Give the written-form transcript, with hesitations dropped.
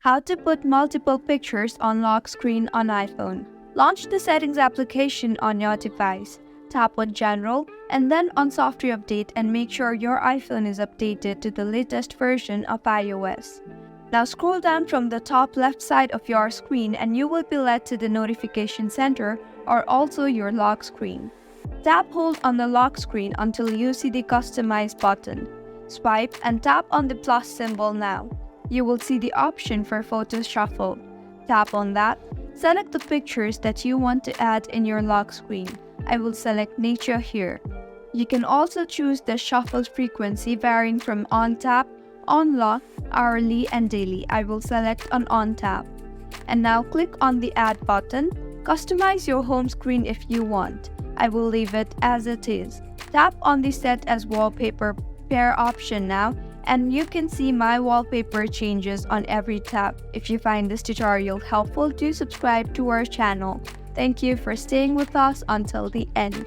How to put multiple pictures on lock screen on iPhone. Launch the Settings application on your device. Tap on General and then on Software Update and make sure your iPhone is updated to the latest version of iOS. Now scroll down from the top left side of your screen and you will be led to the Notification Center or also your lock screen. Hold on the lock screen until you see the Customize button. Swipe and tap on the plus symbol now. You will see the option for Photo Shuffle. Tap on that. Select the pictures that you want to add in your lock screen. I will select nature here. You can also choose the shuffle frequency varying from on tap, on lock, hourly and daily. I will select on tap. And now click on the add button. Customize your home screen if you want. I will leave it as it is. Tap on the set as wallpaper pair option now and you can see my wallpaper changes on every tap. If you find this tutorial helpful, do subscribe to our channel. Thank you for staying with us until the end.